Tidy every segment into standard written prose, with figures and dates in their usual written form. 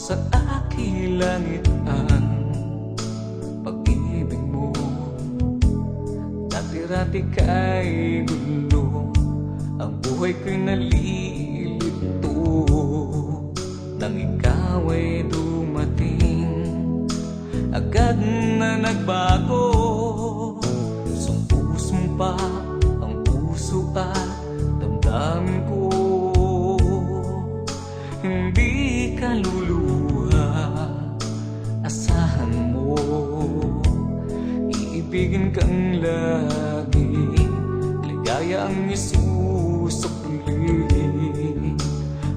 sa aking langitan. Pag-ibig mo dati-rati kay gulo, ang buhay ko'y nalilito nang ikaw ay dumating. Agad na nagbago, sumpusumpa ang puso at damdamin ko. Hindi ka luluha, asahan mo, iibigin kang lagi, ligaya ang isusukli.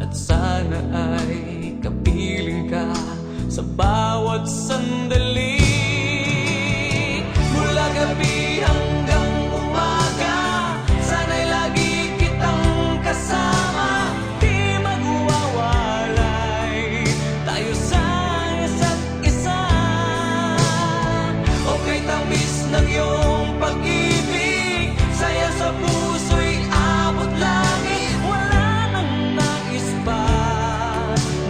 At sana ay kapiling ka sa bawat sandali. Mula gabi hanggang umaga, sana'y lagi kitang kasama. Di magwawalay tayo sa isa't isa. Okay, tamis ng iyong pag-ibig, saya sa puso'y abot langit. Wala nang nais pa,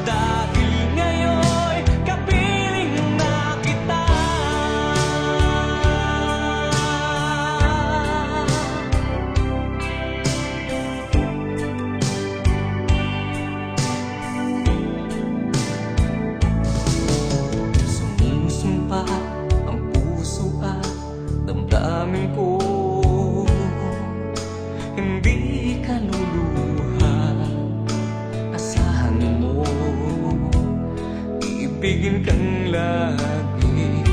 dahil ngayon'y kapiling na kita. Sumusumpa ang puso at damdamin ko, hindi ka luluha, asahan mo, iibigin kang lagi,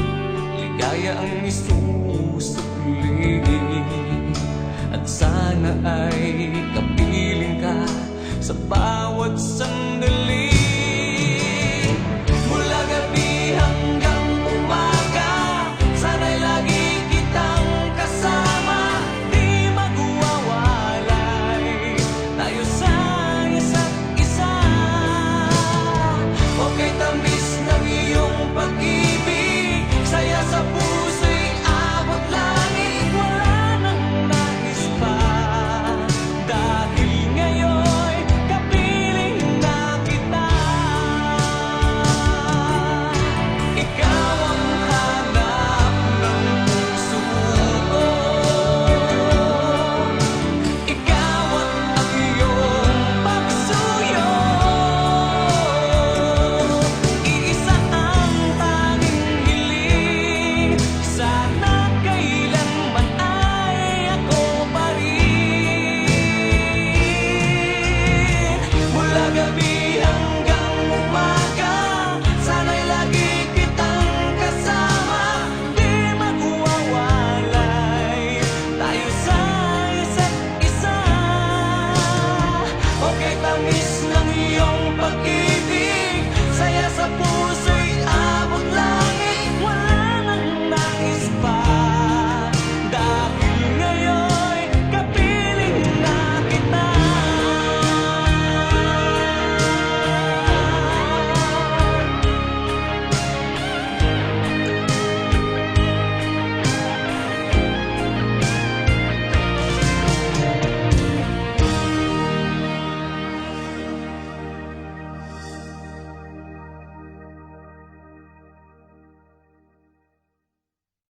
ligaya ang isusukli. At sana ay kapiling ka sa bawat sandali.